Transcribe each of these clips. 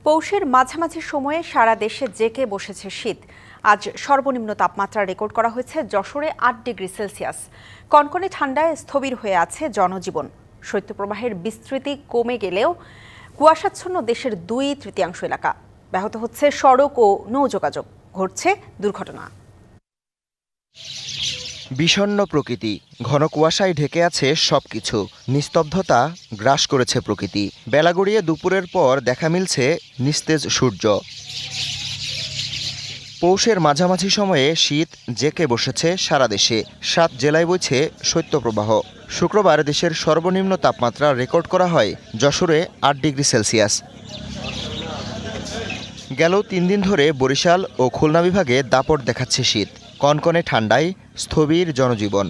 পৌষের মাঝামাঝি সময়ে সারা দেশে জেঁকে বসেছে শীত। আজ সর্বনিম্ন তাপমাত্রা রেকর্ড করা হয়েছে যশোরে ৮ ডিগ্রি সেলসিয়াস। কনকনে ঠান্ডায় স্থবির হয়ে আছে জনজীবন। শৈত্যপ্রবাহের বিস্তৃতি কমে গেলেও কুয়াশাচ্ছন্ন দেশের ২/৩ এলাকা। ব্যাহত হচ্ছে সড়ক ও নৌযোগাযোগ, ঘটছে দুর্ঘটনা। বিষণ্ণ প্রকৃতি, ঘন কুয়াশায় ঢেকে আছে সবকিছু। নিস্তব্ধতা গ্রাস করেছে প্রকৃতি। বেলা গড়িয়ে দুপুরের পর দেখা মিলছে নিস্তেজ সূর্য। পৌষের মাঝামাঝি সময়ে শীত জেঁকে বসেছে সারা দেশে। ৭ জেলায় বইছে শৈত্যপ্রবাহ। শুক্রবার দেশের সর্বনিম্ন তাপমাত্রা রেকর্ড করা হয় যশোরে ৮ ডিগ্রি সেলসিয়াস। গেল ৩ দিন ধরে বরিশাল ও খুলনা বিভাগে দাপট দেখাচ্ছে শীত। কনকনে ঠান্ডায় স্থবির জনজীবন।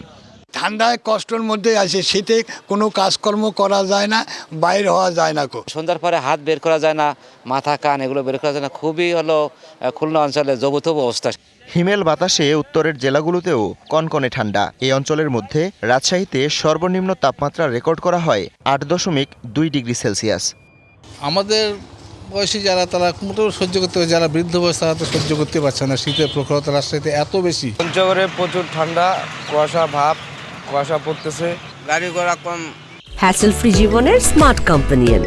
ঠান্ডায় কষ্টের মধ্যে আছে, শীতে কোনো কাজকর্ম করা যায় না, বাইর হওয়া যায় না। সন্ধ্যার পরে হাত বের করা যায় না, মাথা কান এগুলো বের করা যায় না। খুবই খুলনা অঞ্চলে জবুথবু অবস্থা। হিমেল বাতাসে উত্তরের জেলাগুলোতেও কনকনে ঠান্ডা। এই অঞ্চলের মধ্যে রাজশাহীতে সর্বনিম্ন তাপমাত্রা রেকর্ড করা হয় ৮.২ ডিগ্রি সেলসিয়াস। আমাদের বয়সী যারা তারা মোটেও সহ্য করতে পারে, যারা বৃদ্ধ বয়স তারা তো সহ্য করতে পারছে না। শীতের প্রখরতা রাজশাহীতে এত বেশি। পঞ্চগড়ে প্রচুর ঠান্ডা, কুয়াশা পড়তেছে, গাড়ি ঘোড়া কম। হ্যাসেল ফ্রি জীবনের smart companion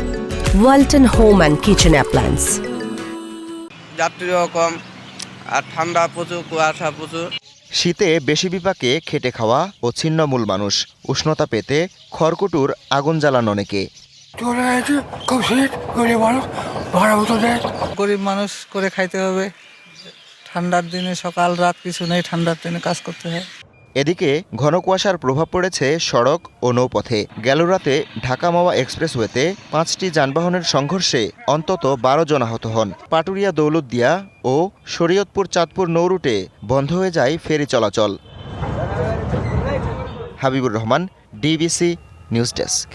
Walton home and kitchen appliance. যাত্রীও কম আর ঠান্ডা প্রচুর, কুয়াশা প্রচুর। শীতে বেশি বিপাকে খেটে খাওয়া ও ছিন্নমূল মানুষ। উষ্ণতা পেতে খড়কুটুর আগুন জ্বালান অনেকে। গরিব মানুষ করে খাইতে হবে। ঠান্ডার দিনে সকাল রাত কিছু নেই, ঠান্ডার দিনে কাজ করতে হয়। এদিকে ঘন কুয়াশার প্রভাব পড়েছে সড়ক ও নৌপথে। গেল রাতে ঢাকা মাওয়া এক্সপ্রেসওয়েতে ৫টি যানবাহনের সংঘর্ষে অন্তত ১২ জন আহত হন। পাটুরিয়া দৌলতদিয়া ও শরীয়তপুর চাঁদপুর নৌরুটে বন্ধ হয়ে যায় ফেরি চলাচল। Habibur Rahman, DBC news desk.